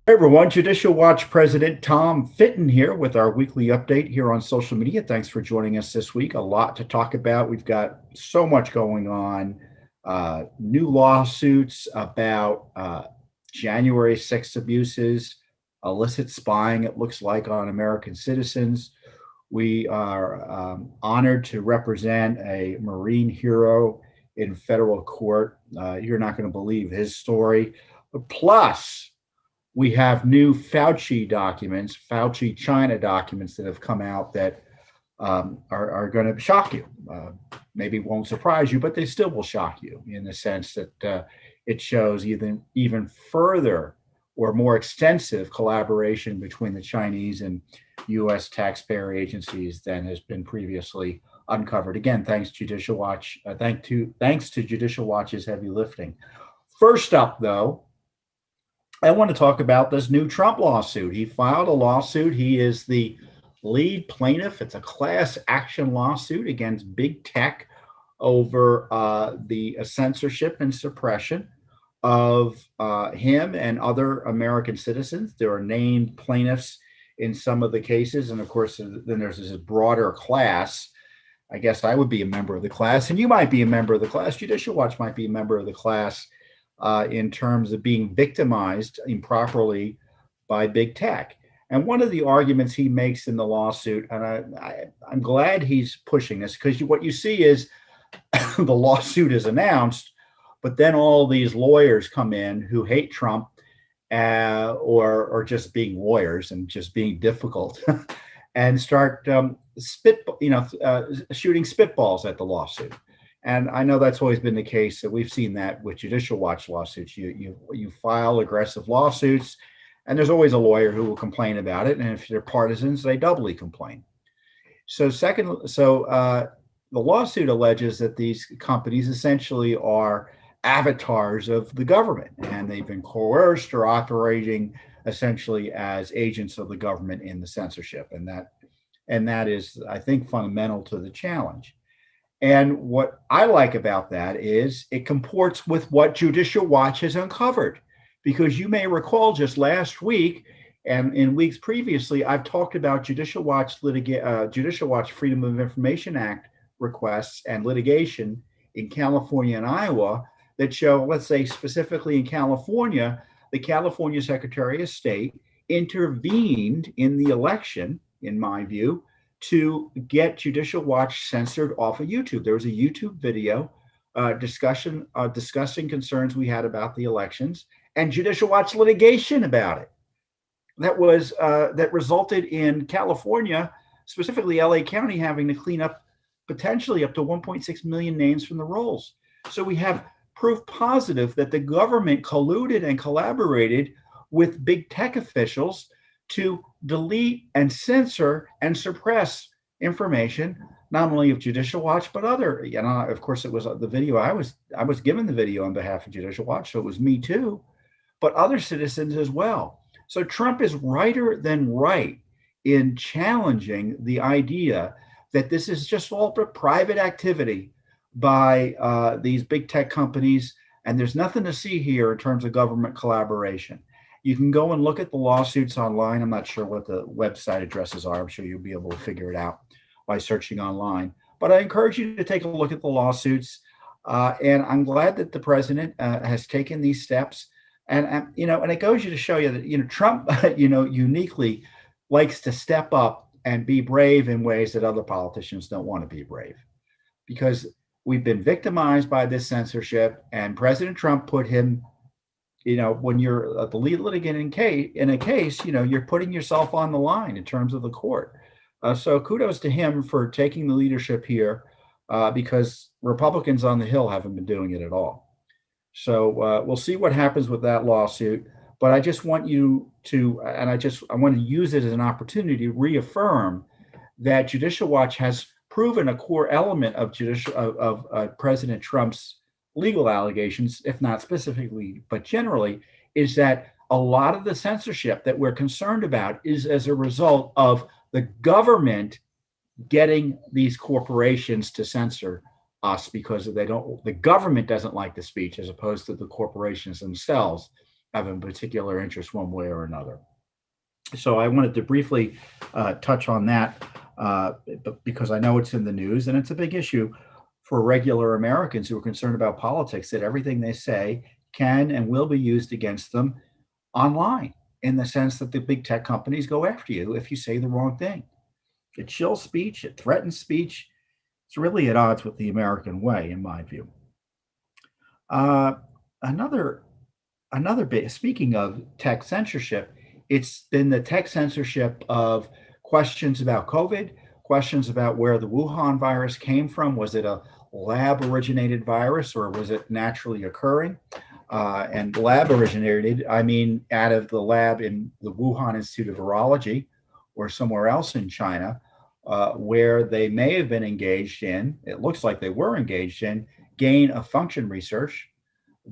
Hey everyone, Judicial Watch President Tom Fitton here with our weekly update here on social media. Thanks for joining us this week. A lot to talk about. We've got so much going on. New lawsuits about January 6th abuses, illicit spying, it looks like, on American citizens. We are honored to represent a Marine hero in federal court. You're not going to believe his story. Plus, we have new Fauci-China documents that have come out that are going to shock you. Maybe won't surprise you, but they still will shock you in the sense that it shows even further or more extensive collaboration between the Chinese and U.S. taxpayer agencies than has been previously uncovered. Again, thanks Judicial Watch. Thanks to Judicial Watch's heavy lifting. First up, though, I want to talk about this new Trump lawsuit. He filed a lawsuit. He is the lead plaintiff. It's a class action lawsuit against big tech over the censorship and suppression of him and other American citizens. There are named plaintiffs in some of the cases. And of course, then there's this broader class. I guess I would be a member of the class, and you might be a member of the class. Judicial Watch might be a member of the class in terms of being victimized improperly by big tech. And one of the arguments he makes in the lawsuit, and I'm glad he's pushing this, because what you see is the lawsuit is announced, but then all these lawyers come in who hate Trump or just being lawyers and just being difficult and start shooting spitballs at the lawsuit. And I know that's always been the case. That we've seen that with Judicial Watch lawsuits. You file aggressive lawsuits, and there's always a lawyer who will complain about it. And if they're partisans, they doubly complain. The lawsuit alleges that these companies essentially are avatars of the government, and they've been coerced or operating essentially as agents of the government in the censorship. And that is, I think, fundamental to the challenge. And what I like about that is it comports with what Judicial Watch has uncovered, because you may recall just last week and in weeks previously, I've talked about Judicial Watch Freedom of Information Act requests and litigation in California and Iowa that show, let's say specifically in California, the California Secretary of State intervened in the election, in my view, to get Judicial Watch censored off of YouTube. There was a YouTube video discussing concerns we had about the elections, and Judicial Watch litigation about it. That resulted in California, specifically LA County, having to clean up potentially up to 1.6 million names from the rolls. So we have proof positive that the government colluded and collaborated with big tech officials to delete and censor and suppress information, not only of Judicial Watch, but other, of course, it was the video. I was given the video on behalf of Judicial Watch, so it was me too, but other citizens as well. So Trump is righter than right in challenging the idea that this is just all private activity by these big tech companies, and there's nothing to see here in terms of government collaboration. You can go and look at the lawsuits online. I'm not sure what the website addresses are. I'm sure you'll be able to figure it out by searching online. But I encourage you to take a look at the lawsuits. And I'm glad that the president has taken these steps. And it goes to show you that, Trump, uniquely likes to step up and be brave in ways that other politicians don't want to be brave. Because we've been victimized by this censorship, and President Trump put him, when you're the lead litigant in a case, you're putting yourself on the line in terms of the court. So kudos to him for taking the leadership here, because Republicans on the Hill haven't been doing it at all. So we'll see what happens with that lawsuit. But I just want you to, and I want to use it as an opportunity to reaffirm that Judicial Watch has proven a core element of President Trump's legal allegations, if not specifically, but generally, is that a lot of the censorship that we're concerned about is as a result of the government getting these corporations to censor us because the government doesn't like the speech, as opposed to the corporations themselves. have a particular interest one way or another. So I wanted to briefly touch on that because I know it's in the news and it's a big issue for regular Americans who are concerned about politics, that everything they say can and will be used against them online, in the sense that the big tech companies go after you if you say the wrong thing. It chills speech, it threatens speech. It's really at odds with the American way, in my view. Uh, another another bit, speaking of tech censorship, it's been the tech censorship of questions about COVID, questions about where the Wuhan virus came from. Was it a lab originated virus or was it naturally occurring? And lab originated, I mean, out of the lab in the Wuhan Institute of Virology or somewhere else in China, where they may have been engaged in, it looks like they were engaged in, gain of function research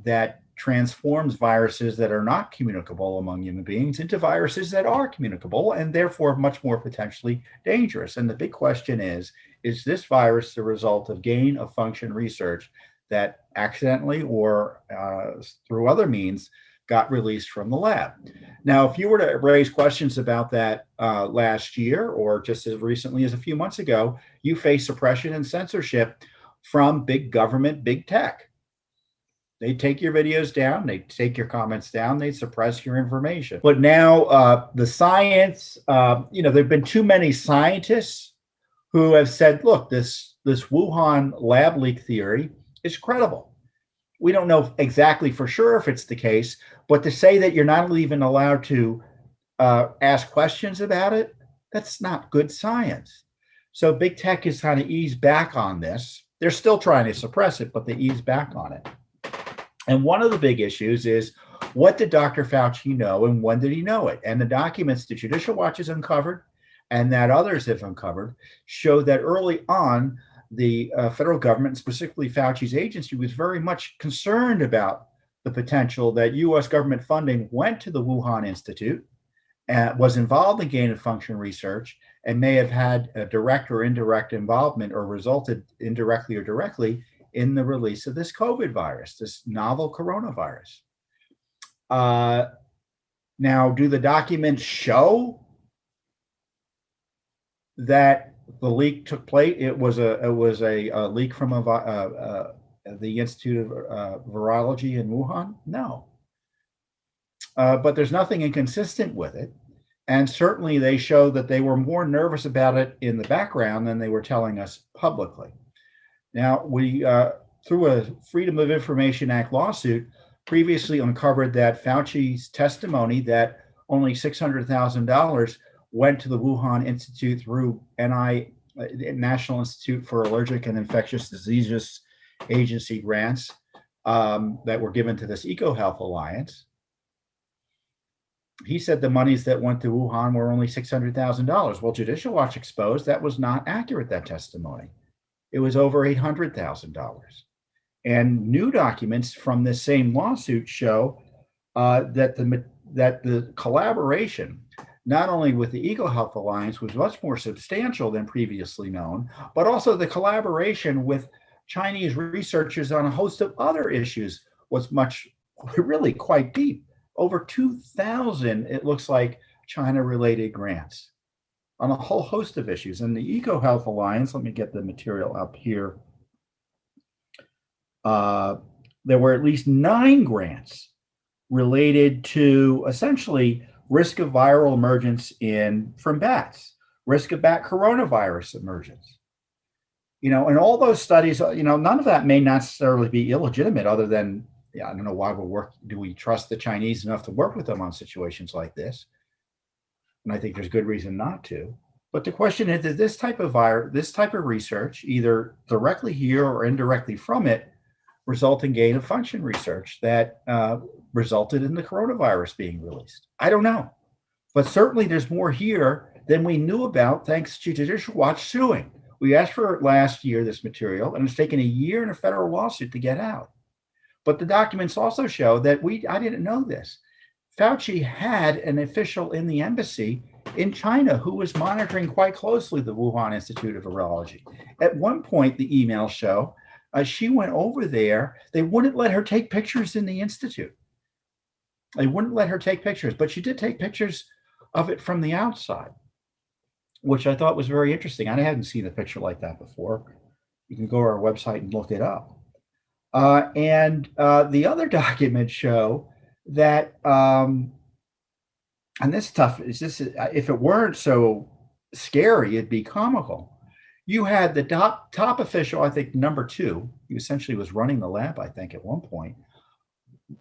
that transforms viruses that are not communicable among human beings into viruses that are communicable and therefore much more potentially dangerous. And the big question is this virus the result of gain of function research that accidentally or through other means got released from the lab? Now, if you were to raise questions about that last year or just as recently as a few months ago, you face suppression and censorship from big government, big tech. They take your videos down, they take your comments down, they suppress your information. But now the science, there have been too many scientists who have said, look, this Wuhan lab leak theory is credible. We don't know exactly for sure if it's the case, but to say that you're not even allowed to ask questions about it, that's not good science. So big tech has kind of eased back on this. They're still trying to suppress it, but they ease back on it. And one of the big issues is, what did Dr. Fauci know and when did he know it? And the documents the Judicial Watch has uncovered and that others have uncovered show that early on, the federal government, specifically Fauci's agency, was very much concerned about the potential that U.S. government funding went to the Wuhan Institute, was involved in gain of function research, and may have had a direct or indirect involvement or resulted indirectly or directly in the release of this COVID virus, this novel coronavirus. Now, do the documents show that the leak took place? It was a leak from the Institute of Virology in Wuhan? No. But there's nothing inconsistent with it. And certainly they show that they were more nervous about it in the background than they were telling us publicly. Now, we, through a Freedom of Information Act lawsuit, previously uncovered that Fauci's testimony that only $600,000 went to the Wuhan Institute through National Institute for Allergic and Infectious Diseases agency grants that were given to this EcoHealth Alliance. He said the monies that went to Wuhan were only $600,000. Well, Judicial Watch exposed that was not accurate, that testimony. It was over $800,000. And new documents from this same lawsuit show that the collaboration, not only with the EcoHealth Alliance, was much more substantial than previously known, but also the collaboration with Chinese researchers on a host of other issues was really quite deep. Over 2,000, it looks like, China-related grants on a whole host of issues. And the EcoHealth Alliance, let me get the material up here. There were at least 9 grants related to essentially risk of viral emergence from bats, risk of bat coronavirus emergence. And all those studies, none of that may necessarily be illegitimate, other than, I don't know why do we trust the Chinese enough to work with them on situations like this? And I think there's good reason not to. But the question is, does this type of research, either directly here or indirectly from it, result in gain of function research that resulted in the coronavirus being released? I don't know. But certainly there's more here than we knew about, thanks to Judicial Watch suing. We asked for it last year, this material, and it's taken a year in a federal lawsuit to get out. But the documents also show that I didn't know this. Fauci had an official in the embassy in China who was monitoring quite closely the Wuhan Institute of Virology. At one point, the emails show, she went over there. They wouldn't let her take pictures in the institute. They wouldn't let her take pictures, but she did take pictures of it from the outside, which I thought was very interesting. I hadn't seen a picture like that before. You can go to our website and look it up. And the other documents show that, and this stuff is this, if it weren't so scary, it'd be comical. You had the top official, I think number two, he essentially was running the lab, I think, at one point,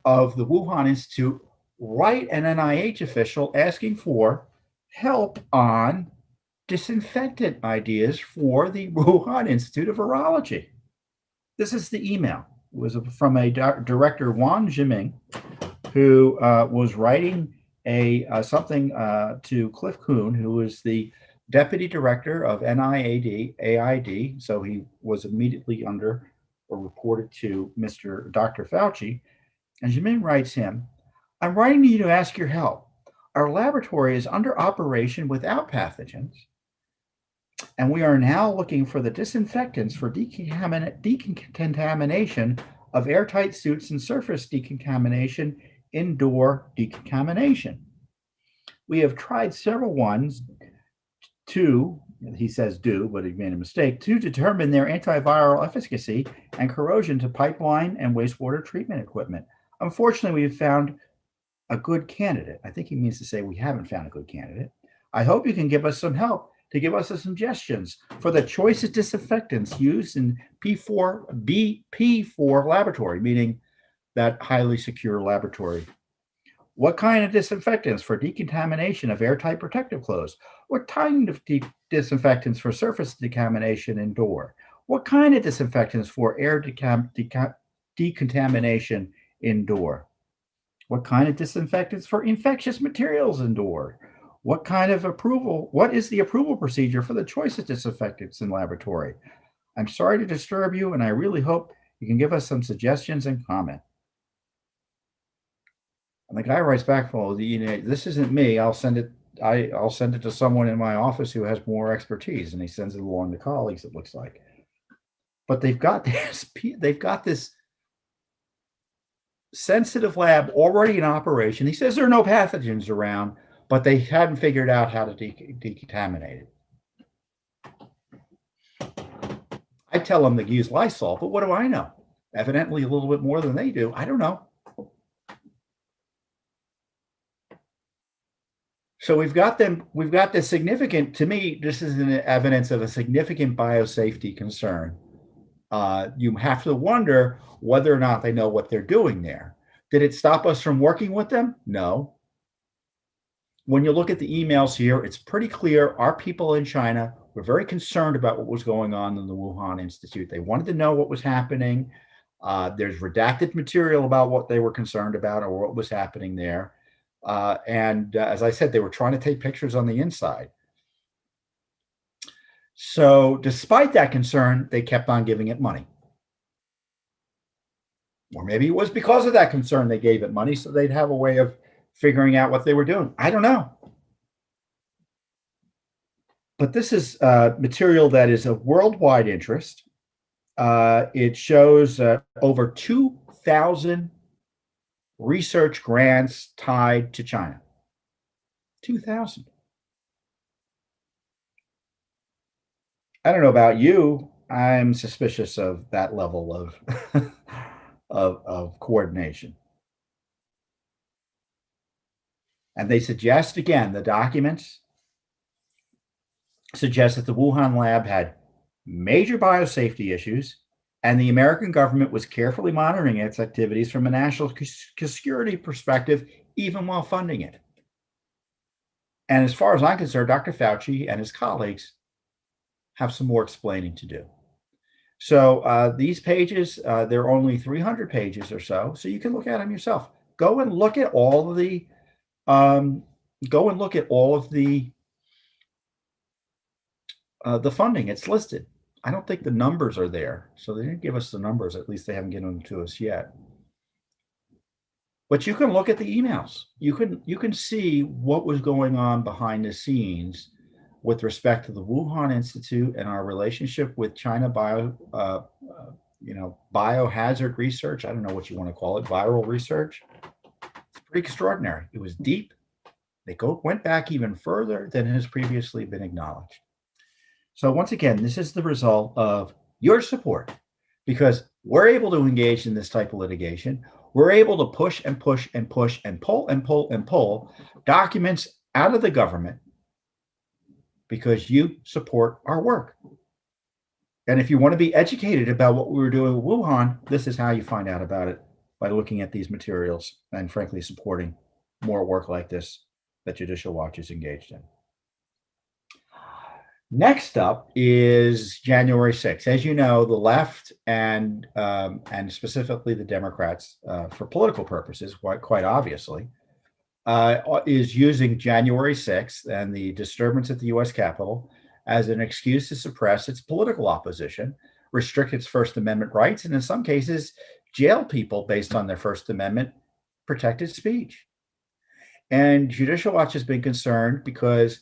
of the Wuhan Institute, write an NIH official asking for help on disinfectant ideas for the Wuhan Institute of Virology. This is the email. It was from a director, Wang Zhiming, who was writing something to Cliff Kuhn, who was the deputy director of NIAID. So he was immediately under or reported to Dr. Fauci. And Zhiming writes him, I'm writing to you to ask your help. Our laboratory is under operation without pathogens, and we are now looking for the disinfectants for decontamination of airtight suits and surface decontamination, indoor decontamination. We have tried several ones to, he says do, but he made a mistake, to determine their antiviral efficacy and corrosion to pipeline and wastewater treatment equipment. Unfortunately, we've found a good candidate. I think he means to say we haven't found a good candidate. I hope you can give us some help to give us some suggestions for the choicest disinfectants used in P4 laboratory, meaning that highly secure laboratory. What kind of disinfectants for decontamination of airtight protective clothes? What kind of disinfectants for surface decontamination indoor? What kind of disinfectants for air decontamination indoor? What kind of disinfectants for infectious materials indoor? What is the approval procedure for the choicest disinfectants in laboratory? I'm sorry to disturb you, and I really hope you can give us some suggestions and comment. And the guy writes back, well, this isn't me. I'll send it to someone in my office who has more expertise, and he sends it along to colleagues, it looks like. But they've got this sensitive lab already in operation. He says there are no pathogens around, but they hadn't figured out how to decontaminate it. I tell them to use Lysol, but what do I know? Evidently a little bit more than they do. I don't know. So we've got this significant, to me, this is an evidence of a significant biosafety concern. You have to wonder whether or not they know what they're doing there. Did it stop us from working with them? No. When you look at the emails here, it's pretty clear our people in China were very concerned about what was going on in the Wuhan Institute. They wanted to know what was happening. There's redacted material about what they were concerned about or what was happening there. And as I said, they were trying to take pictures on the inside. So despite that concern, they kept on giving it money. Or maybe it was because of that concern they gave it money, so they'd have a way of figuring out what they were doing. I don't know. But this is material that is of worldwide interest. It shows over 2,000 research grants tied to China. 2,000. I don't know about you. I'm suspicious of that level of of coordination. And they suggest, again, the documents suggest that the Wuhan lab had major biosafety issues, and the American government was carefully monitoring its activities from a national security perspective, even while funding it. And as far as I'm concerned, Dr. Fauci and his colleagues have some more explaining to do. So these pages, they're only 300 pages or so you can look at them yourself. Go and look at all of the funding. It's listed. I don't think the numbers are there, so they didn't give us the numbers. At least they haven't given them to us yet. But you can look at the emails. You can see what was going on behind the scenes with respect to the Wuhan Institute and our relationship with China biohazard research. I don't know what you want to call it, viral research. It's Pretty extraordinary. It was deep. They went back even further than has previously been acknowledged. So once again, this is the result of your support because we're able to engage in this type of litigation. We're able to push and push and push and pull and pull and pull documents out of the government because you support our work. And if you want to be educated about what we were doing with Wuhan, this is how you find out about it, by looking at these materials and frankly supporting more work like this that Judicial Watch is engaged in. Next up is January 6th. As you know, the left and specifically the Democrats, for political purposes, quite obviously, is using January 6th and the disturbance at the U.S. Capitol as an excuse to suppress its political opposition, restrict its First Amendment rights, and in some cases, jail people based on their First Amendment protected speech. And Judicial Watch has been concerned because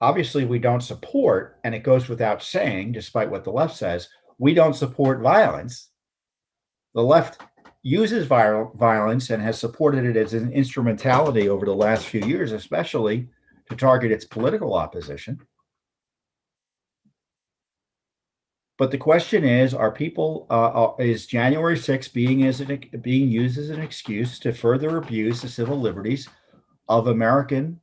obviously we don't support, and it goes without saying, despite what the left says, we don't support violence. The left uses violence and has supported it as an instrumentality over the last few years, especially to target its political opposition. But the question is, is January 6th being used as an excuse to further abuse the civil liberties of American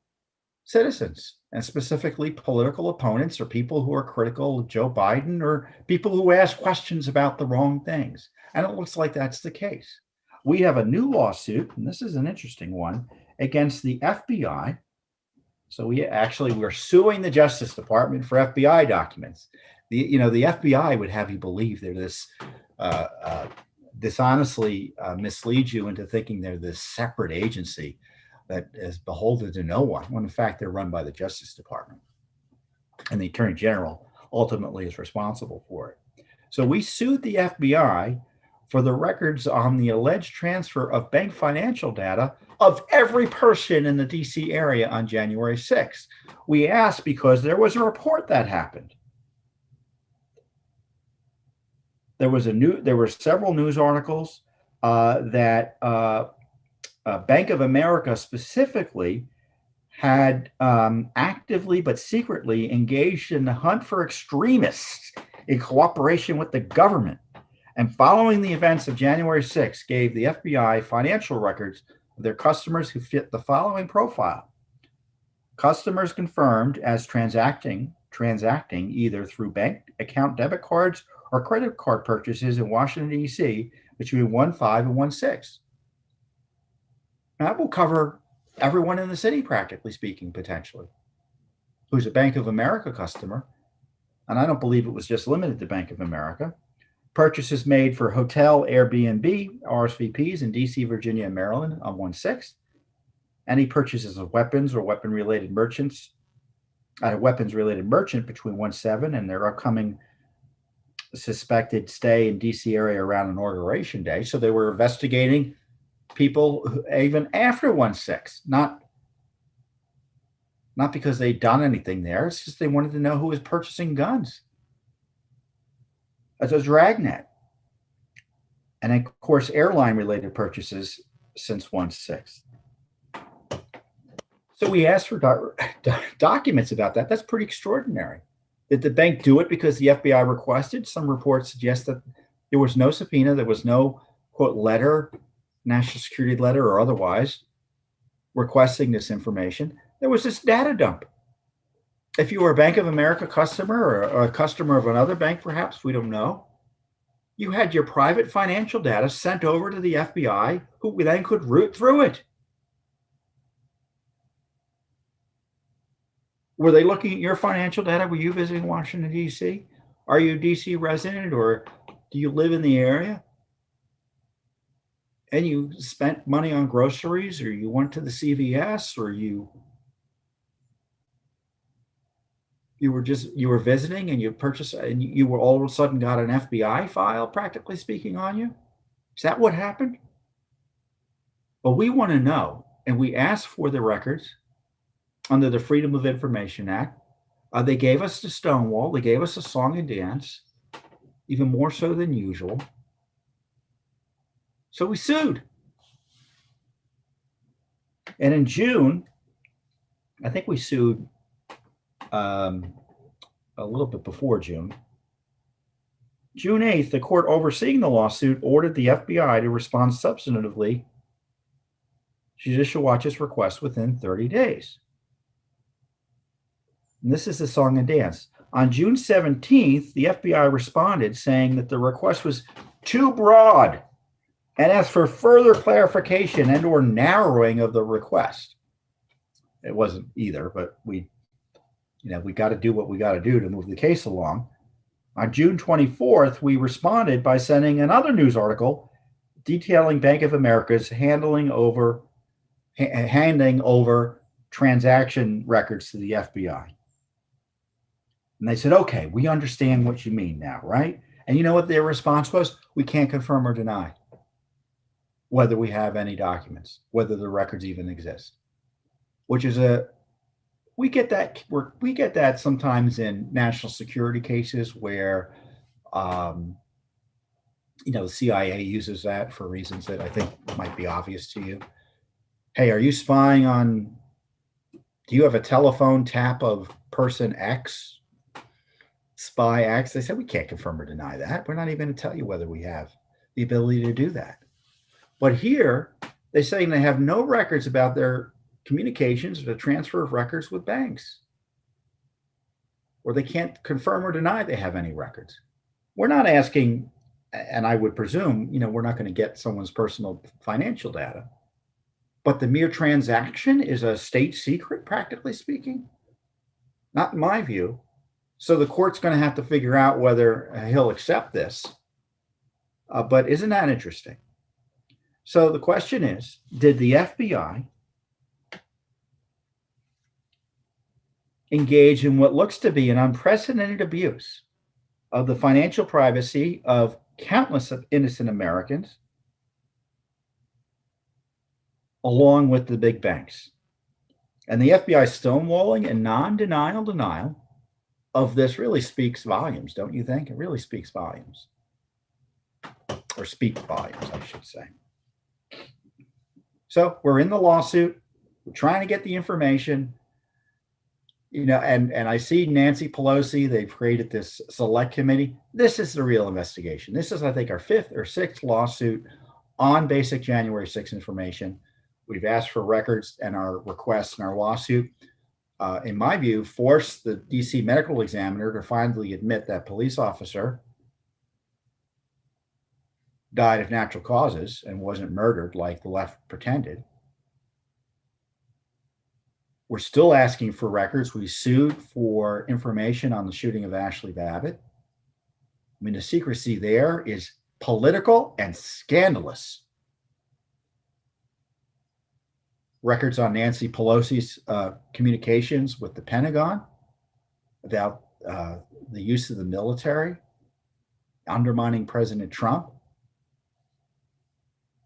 citizens, and specifically political opponents or people who are critical of Joe Biden or people who ask questions about the wrong things? And it looks like that's the case. We have a new lawsuit, and this is an interesting one, against the FBI. So we're suing the Justice Department for FBI documents. The FBI would have you believe they're this dishonestly misleads you into thinking they're this separate agency that is beholden to no one, when in fact they're run by the Justice Department. And the Attorney General ultimately is responsible for it. So we sued the FBI for the records on the alleged transfer of bank financial data of every person in the DC area on January 6th. We asked because there was a report that happened. There were several news articles that Bank of America specifically had actively but secretly engaged in the hunt for extremists in cooperation with the government. And following the events of January 6th, gave the FBI financial records of their customers who fit the following profile. Customers confirmed as transacting either through bank account debit cards or credit card purchases in Washington, D.C. between 1/5 and 1/6. That will cover everyone in the city, practically speaking, potentially, who's a Bank of America customer. And I don't believe it was just limited to Bank of America. Purchases made for hotel, Airbnb, RSVPs in DC, Virginia, and Maryland on 1/6. Any purchases of weapons or weapon-related merchants at a weapons-related merchant between 1/7 and their upcoming suspected stay in DC area around Inauguration Day. So they were investigating people even after 1/6, not because they'd done anything there. It's just they wanted to know who was purchasing guns as a dragnet. And of course, airline-related purchases since 1/6. So we asked for documents about that. That's pretty extraordinary. Did the bank do it because the FBI requested? Some reports suggest that there was no subpoena, there was no, quote, letter, national security letter or otherwise, requesting this information. There was this data dump. If you were a Bank of America customer or a customer of another bank, perhaps, we don't know, you had your private financial data sent over to the FBI, who then could root through it. Were they looking at your financial data? Were you visiting Washington, D.C.? Are you a D.C. resident, or do you live in the area? And you spent money on groceries, or you went to the CVS, or you were visiting and you purchased, and you were all of a sudden got an FBI file, practically speaking, on you? Is that what happened? Well, we want to know, and we asked for the records under the Freedom of Information Act. They gave us the Stonewall. They gave us a song and dance, even more so than usual. So we sued. And in June, I think we sued um, a little bit before June. June 8th, the court overseeing the lawsuit ordered the FBI to respond substantively to Judicial Watch's request within 30 days. And this is the song and dance. On June 17th, the FBI responded saying that the request was too broad and asked for further clarification and or narrowing of the request. It wasn't either, but we got to do what we got to do to move the case along. On June 24th, we responded by sending another news article detailing Bank of America's handing over transaction records to the FBI. And they said, okay, we understand what you mean now, right? And you know what their response was? We can't confirm or deny whether we have any documents, whether the records even exist, which is we get that sometimes in national security cases where, the CIA uses that for reasons that I think might be obvious to you. Hey, are you spying on, do you have a telephone tap of person X, spy X? They said, we can't confirm or deny that. We're not even going to tell you whether we have the ability to do that. But here, they're saying they have no records about their communications or the transfer of records with banks, or they can't confirm or deny they have any records. We're not asking, and I would presume, we're not going to get someone's personal financial data, but the mere transaction is a state secret, practically speaking. Not in my view. So the court's going to have to figure out whether he'll accept this. But isn't that interesting? So the question is, did the FBI engage in what looks to be an unprecedented abuse of the financial privacy of countless innocent Americans, along with the big banks? And the FBI stonewalling and non-denial denial of this really speaks volumes, don't you think? It really speaks volumes. Or speaks volumes, I should say. So we're in the lawsuit. We're trying to get the information. And I see Nancy Pelosi, they've created this select committee. This is the real investigation. This is, I think, our 5th or 6th lawsuit on basic January 6th information. We've asked for records, and our requests in our lawsuit, in my view, forced the DC medical examiner to finally admit that police officer died of natural causes and wasn't murdered like the left pretended. We're still asking for records. We sued for information on the shooting of Ashley Babbitt. I mean, the secrecy there is political and scandalous. Records on Nancy Pelosi's communications with the Pentagon about the use of the military, undermining President Trump.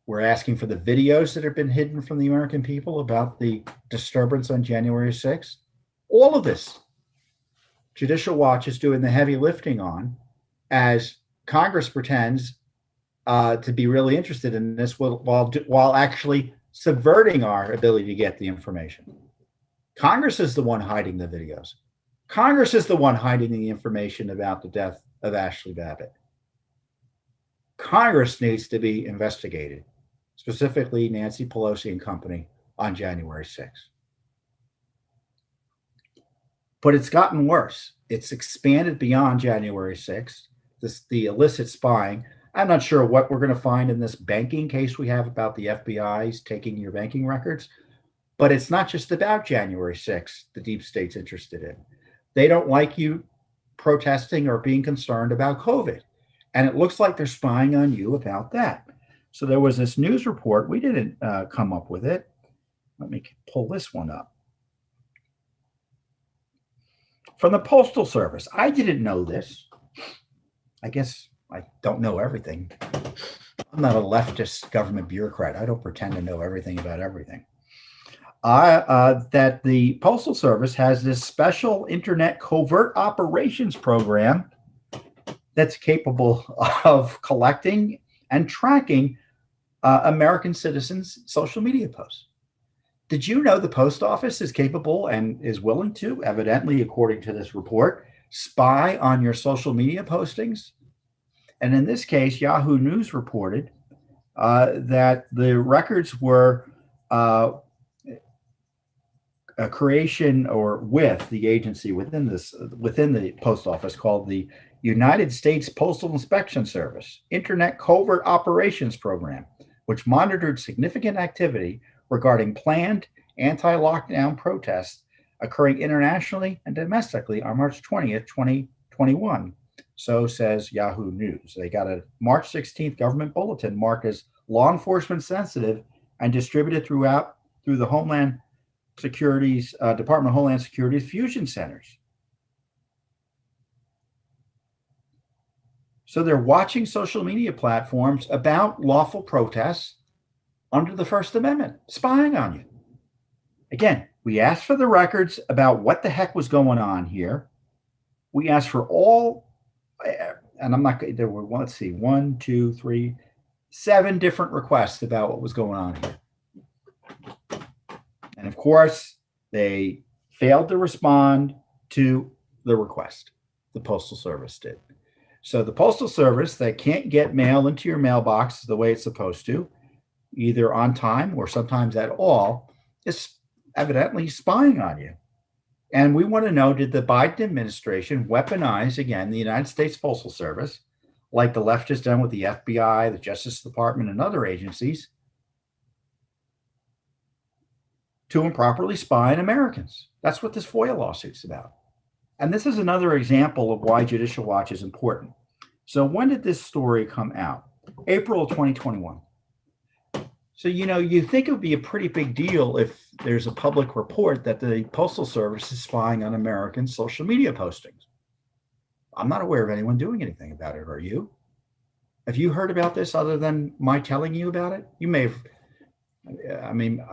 We're asking for the videos that have been hidden from the American people about the disturbance on January 6th. All of this, Judicial Watch is doing the heavy lifting on, as Congress pretends to be really interested in this while actually subverting our ability to get the information. Congress is the one hiding the videos. Congress is the one hiding the information about the death of Ashley Babbitt. Congress needs to be investigated, specifically Nancy Pelosi and company, on January 6th. But it's gotten worse. It's expanded beyond January 6th, the illicit spying. I'm not sure what we're going to find in this banking case we have about the FBI's taking your banking records, but it's not just about January 6th the deep state's interested in. They don't like you protesting or being concerned about COVID. And it looks like they're spying on you about that. So there was this news report. We didn't come up with it. Let me pull this one up. From the Postal Service. I didn't know this. I guess I don't know everything. I'm not a leftist government bureaucrat. I don't pretend to know everything about everything. That the Postal Service has this special internet covert operations program that's capable of collecting and tracking American citizens' social media posts. Did you know the post office is capable and is willing to, evidently, according to this report, spy on your social media postings? And in this case, Yahoo News reported that the records were a creation or with the agency within the post office called the United States Postal Inspection Service Internet Covert Operations Program, which monitored significant activity regarding planned anti-lockdown protests occurring internationally and domestically on March 20th, 2021. So says Yahoo News. They got a March 16th government bulletin marked as law enforcement sensitive and distributed through the Homeland Security's Department of Homeland Security's fusion centers. So they're watching social media platforms about lawful protests under the First Amendment, spying on you. Again, we asked for the records about what the heck was going on here. We asked for all, and I'm not, there were, let's see, 1, 2, 3, 7 different requests about what was going on here. And of course, they failed to respond to the request. The Postal Service did. So the Postal Service that can't get mail into your mailbox the way it's supposed to, either on time or sometimes at all, is evidently spying on you. And we want to know, did the Biden administration weaponize, again, the United States Postal Service, like the left has done with the FBI, the Justice Department, and other agencies, to improperly spy on Americans? That's what this FOIA lawsuit's about. And this is another example of why Judicial Watch is important. So when did this story come out? April of 2021. So, you think it would be a pretty big deal if there's a public report that the Postal Service is spying on American social media postings. I'm not aware of anyone doing anything about it. Are you? Have you heard about this other than my telling you about it? You may have. I mean,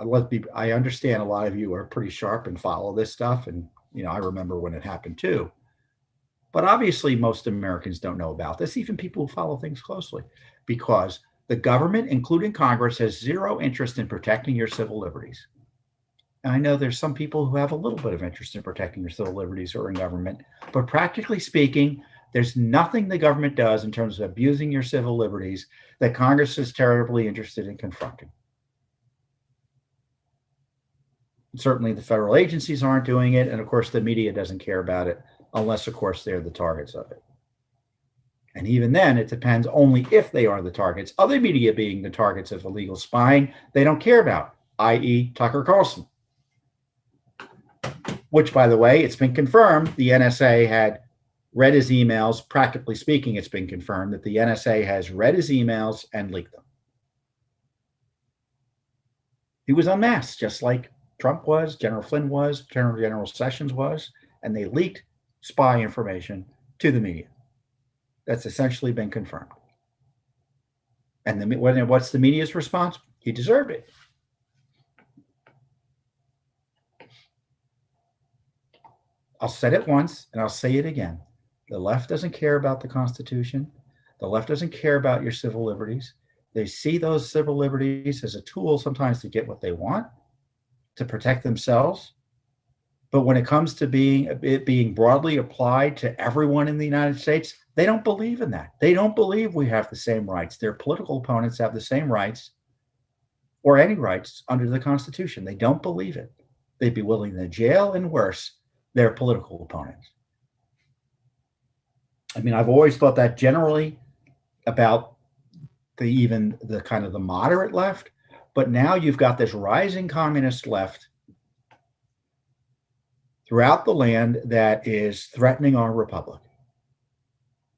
I understand a lot of you are pretty sharp and follow this stuff. And, I remember when it happened too. But obviously, most Americans don't know about this, even people who follow things closely, because the government, including Congress, has zero interest in protecting your civil liberties. And I know there's some people who have a little bit of interest in protecting your civil liberties or in government, but practically speaking, there's nothing the government does in terms of abusing your civil liberties that Congress is terribly interested in confronting. Certainly the federal agencies aren't doing it, and of course the media doesn't care about it unless, of course, they're the targets of it. And even then, it depends only if they are the targets. Other media being the targets of illegal spying, they don't care about, i.e. Tucker Carlson. Which, by the way, it's been confirmed the NSA had read his emails. Practically speaking, it's been confirmed that the NSA has read his emails and leaked them. He was unmasked, just like Trump was, General Flynn was, General Sessions was, and they leaked spy information to the media. That's essentially been confirmed. And what's the media's response? He deserved it. I'll say it once and I'll say it again. The left doesn't care about the Constitution. The left doesn't care about your civil liberties. They see those civil liberties as a tool sometimes to get what they want, to protect themselves. But when it comes to it being broadly applied to everyone in the United States, they don't believe in that. They don't believe we have the same rights. Their political opponents have the same rights or any rights under the Constitution. They don't believe it. They'd be willing to jail and worse their political opponents. I mean, I've always thought that generally about the kind of the moderate left, but now you've got this rising communist left throughout the land that is threatening our republic.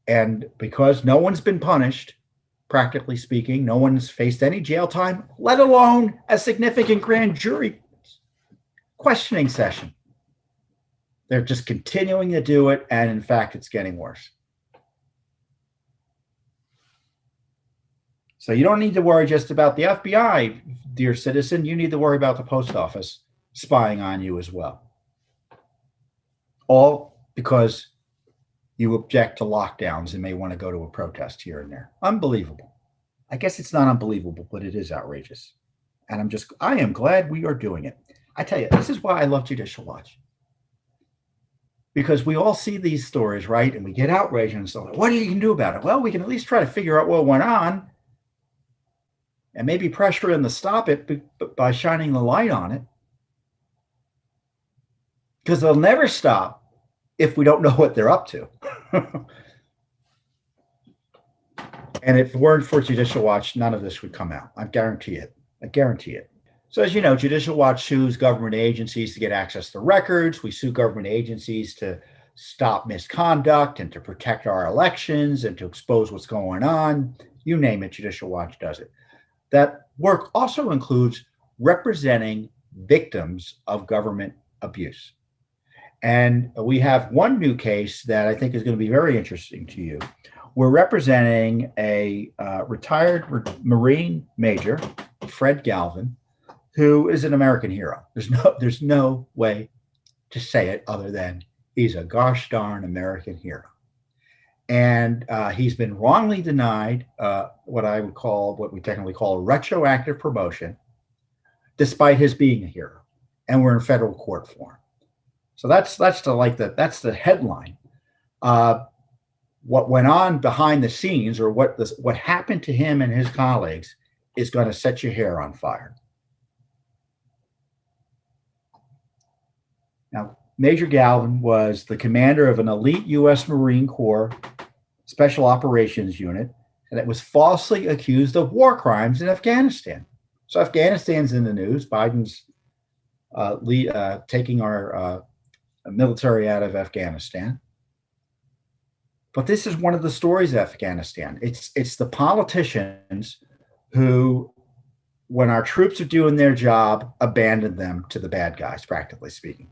And because no one's been punished, practically speaking, no one's faced any jail time, let alone a significant grand jury questioning session. They're just continuing to do it, and in fact, it's getting worse. So you don't need to worry just about the FBI, dear citizen. You need to worry about the post office spying on you as well. All because you object to lockdowns and may want to go to a protest here and there. Unbelievable. I guess it's not unbelievable, but it is outrageous. And I am glad we are doing it. I tell you, this is why I love Judicial Watch. Because we all see these stories, right? And we get outraged and so what you can do about it? Well, we can at least try to figure out what went on and maybe pressure them to stop it by shining the light on it. Because they'll never stop if we don't know what they're up to. And if it weren't for Judicial Watch, none of this would come out. I guarantee it. I guarantee it. So as you know, Judicial Watch sues government agencies to get access to records. We sue government agencies to stop misconduct and to protect our elections and to expose what's going on. You name it, Judicial Watch does it. That work also includes representing victims of government abuse. And we have one new case that I think is going to be very interesting to you. We're representing a retired Marine Major, Fred Galvin, who is an American hero. There's no way to say it other than he's a gosh darn American hero. And he's been wrongly denied what we technically call a retroactive promotion, despite his being a hero. And we're in federal court for him. So that's the headline. What went on behind the scenes, or what happened to him and his colleagues, is going to set your hair on fire. Now, Major Galvin was the commander of an elite U.S. Marine Corps Special Operations Unit that was falsely accused of war crimes in Afghanistan. So Afghanistan's in the news. Biden's taking our military out of Afghanistan. But this is one of the stories of Afghanistan. It's the politicians who, when our troops are doing their job, abandon them to the bad guys, practically speaking.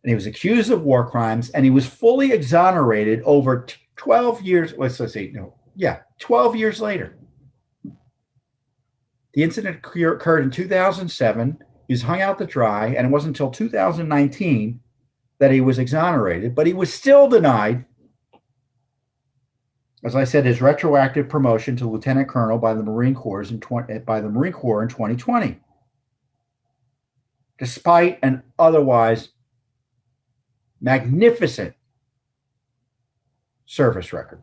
And he was accused of war crimes, and he was fully exonerated over 12 years. 12 years later. The incident occurred in 2007. He was hung out to dry, and it wasn't until 2019 that he was exonerated, but he was still denied, as I said, his retroactive promotion to lieutenant colonel by the Marine Corps in 2020, despite an otherwise magnificent service record.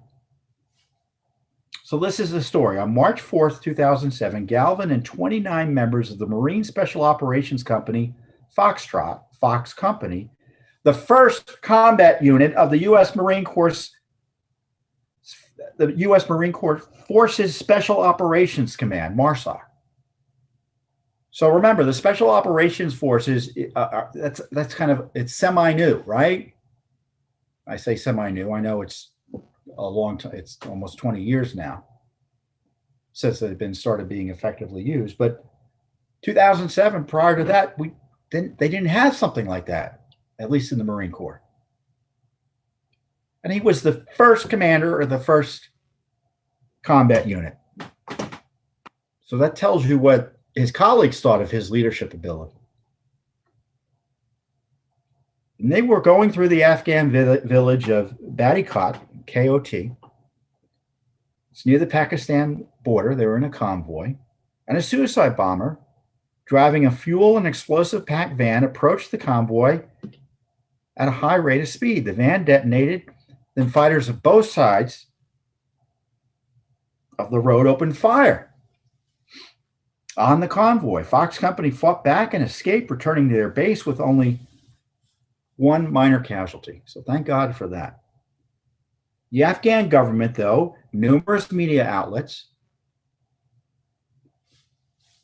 So this is the story. On March 4th, 2007, Galvin and 29 members of the Marine Special Operations Company, Fox Company, the first combat unit of the U.S. Marine Corps, the U.S. Marine Corps Forces Special Operations Command, MARSOC. So remember, the Special Operations Forces, that's kind of, it's semi-new, right? I say semi-new. I know it's a long time. It's almost 20 years now since they've started being effectively used. But 2007, prior to that, they didn't have something like that, at least in the Marine Corps. And he was the first commander of the first combat unit. So that tells you what his colleagues thought of his leadership ability. And they were going through the Afghan village of Badikot, K-O-T. It's near the Pakistan border. They were in a convoy. And a suicide bomber driving a fuel and explosive packed van approached the convoy at a high rate of speed. The van detonated. Then fighters of both sides of the road opened fire on the convoy. Fox Company fought back and escaped, returning to their base with only one minor casualty. So thank God for that. The Afghan government, though, numerous media outlets,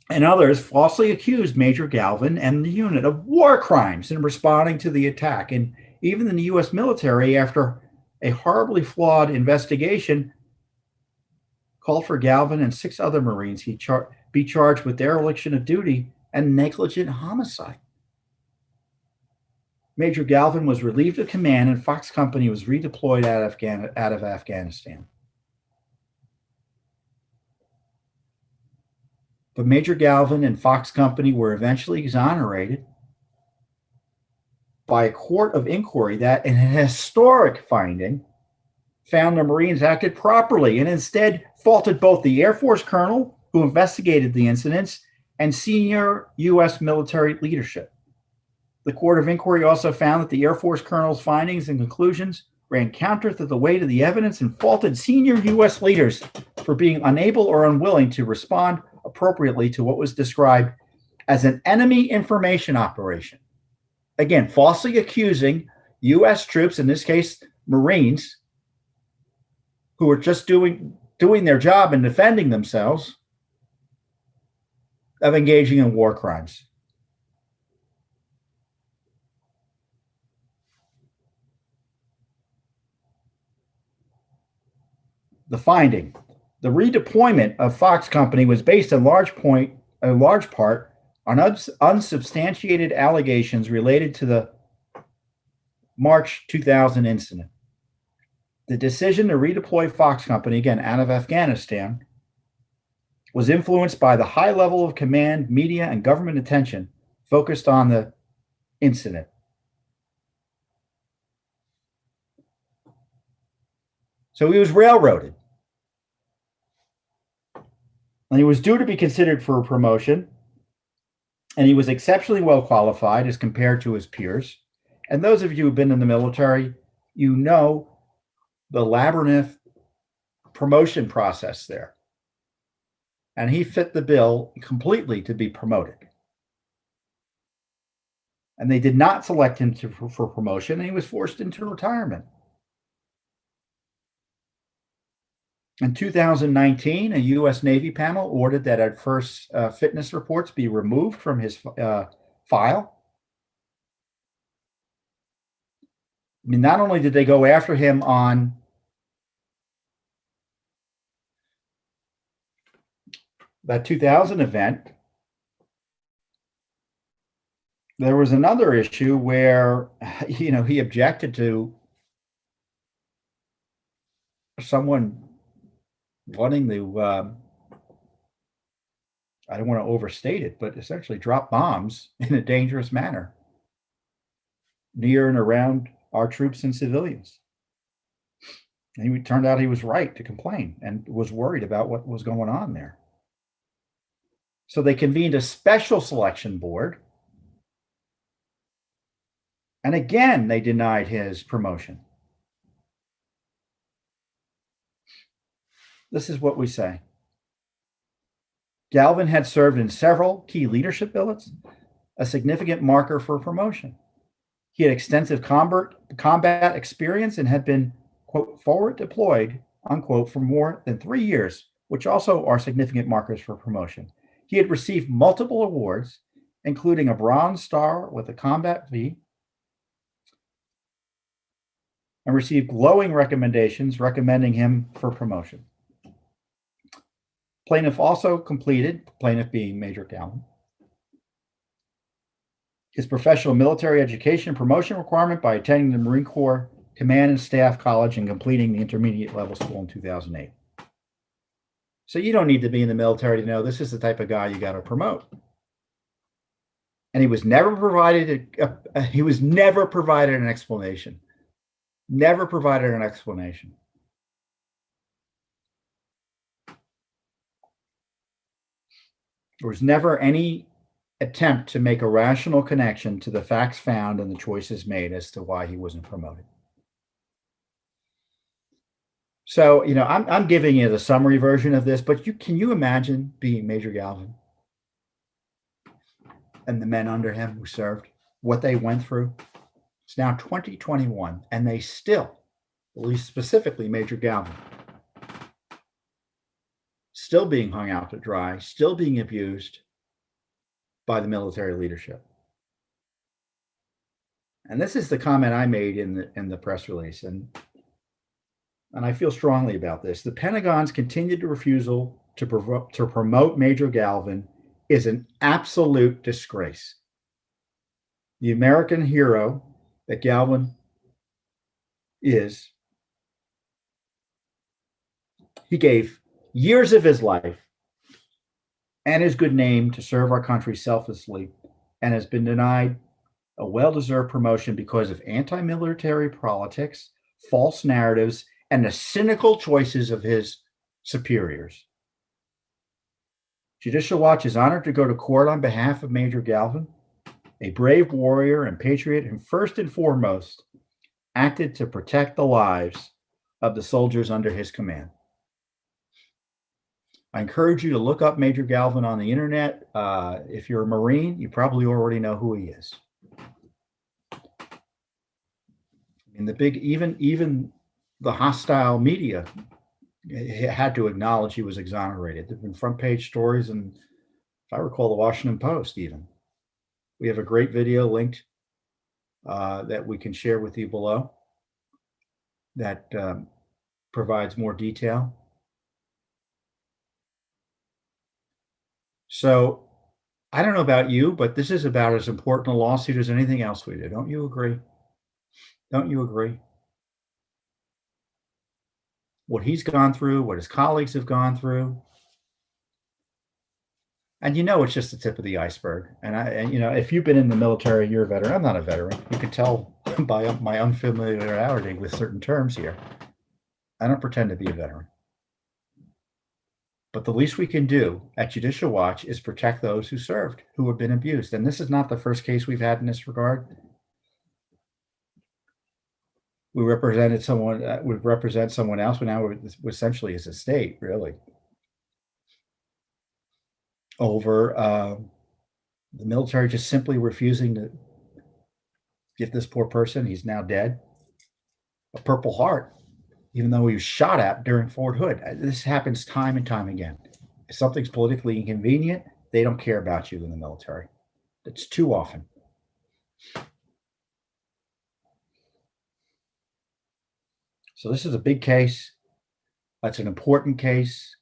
and others falsely accused Major Galvin and the unit of war crimes in responding to the attack. And even in the U.S. military, after a horribly flawed investigation, called for Galvin and 6 other Marines be charged with dereliction of duty and negligent homicide. Major Galvin was relieved of command, and Fox Company was redeployed out of Afghanistan. But Major Galvin and Fox Company were eventually exonerated by a court of inquiry that, in a historic finding, found the Marines acted properly and instead faulted both the Air Force colonel who investigated the incidents and senior U.S. military leadership. The Court of Inquiry also found that the Air Force colonel's findings and conclusions ran counter to the weight of the evidence and faulted senior U.S. leaders for being unable or unwilling to respond appropriately to what was described as an enemy information operation. Again, falsely accusing U.S. troops, in this case, Marines, who were just doing their job and defending themselves, of engaging in war crimes. The finding: the redeployment of Fox Company was based in large part on unsubstantiated allegations related to the March 2000 incident. The decision to redeploy Fox Company, again, out of Afghanistan, was influenced by the high level of command, media, and government attention focused on the incident. So he was railroaded. And he was due to be considered for a promotion, and he was exceptionally well qualified as compared to his peers. And those of you who've been in the military, you know the labyrinth promotion process there. And he fit the bill completely to be promoted. And they did not select him for promotion, and he was forced into retirement. In 2019, a U.S. Navy panel ordered that adverse fitness reports be removed from his file. I mean, not only did they go after him on that 2000 event, there was another issue where, he objected to someone wanting to, I don't want to overstate it, but essentially drop bombs in a dangerous manner near and around our troops and civilians. And it turned out he was right to complain and was worried about what was going on there. So they convened a special selection board. And again, they denied his promotion. This is what we say. Galvin had served in several key leadership billets, a significant marker for promotion. He had extensive combat experience and had been, quote, forward deployed, unquote, for more than 3 years, which also are significant markers for promotion. He had received multiple awards, including a Bronze Star with a Combat V, and received glowing recommendations recommending him for promotion. Plaintiff also completed, plaintiff being Major Galvin, his professional military education promotion requirement by attending the Marine Corps Command and Staff College and completing the intermediate level school in 2008. So you don't need to be in the military to know this is the type of guy you got to promote. And he was never provided an explanation. Never provided an explanation. There was never any attempt to make a rational connection to the facts found and the choices made as to why he wasn't promoted. So, I'm giving you the summary version of this, but can you imagine being Major Galvin and the men under him who served, what they went through? It's now 2021, and they still, at least specifically Major Galvin, still being hung out to dry, still being abused by the military leadership. And this is the comment I made in the press release, and I feel strongly about this. The Pentagon's continued refusal to promote Major Galvin is an absolute disgrace. The American hero that Galvin is, he gave years of his life and his good name to serve our country selflessly, and has been denied a well-deserved promotion because of anti-military politics, false narratives, and the cynical choices of his superiors. Judicial Watch is honored to go to court on behalf of Major Galvin, a brave warrior and patriot who first and foremost acted to protect the lives of the soldiers under his command. I encourage you to look up Major Galvin on the internet. If you're a Marine, you probably already know who he is. And even the hostile media had to acknowledge he was exonerated. There've been front page stories, and if I recall, the Washington Post even. We have a great video linked that we can share with you below that provides more detail. So I don't know about you, but this is about as important a lawsuit as anything else we do. Don't you agree? Don't you agree? What he's gone through, what his colleagues have gone through. And it's just the tip of the iceberg. And if you've been in the military, you're a veteran. I'm not a veteran. You can tell by my unfamiliarity with certain terms here. I don't pretend to be a veteran. But the least we can do at Judicial Watch is protect those who served, who have been abused. And this is not the first case we've had in this regard. We represented someone, we represent someone else, but now we're essentially his estate, really, over the military just simply refusing to give this poor person, he's now dead, a Purple Heart, even though he was shot at during Fort Hood. This happens time and time again. If something's politically inconvenient, they don't care about you in the military. It's too often. So this is a big case. That's an important case.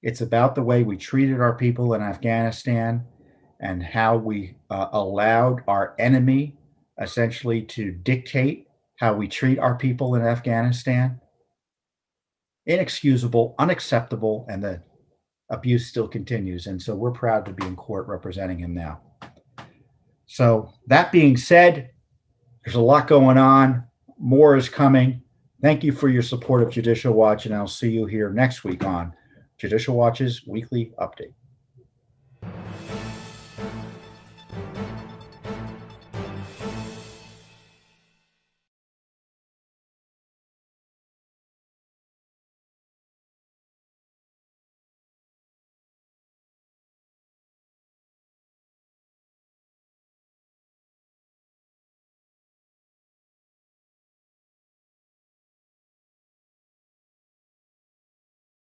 It's about the way we treated our people in Afghanistan and how we allowed our enemy essentially to dictate how we treat our people in Afghanistan. Inexcusable, unacceptable, and the abuse still continues. And so we're proud to be in court representing him now. So that being said, there's a lot going on. More is coming. Thank you for your support of Judicial Watch, and I'll see you here next week on Judicial Watch's Weekly Update.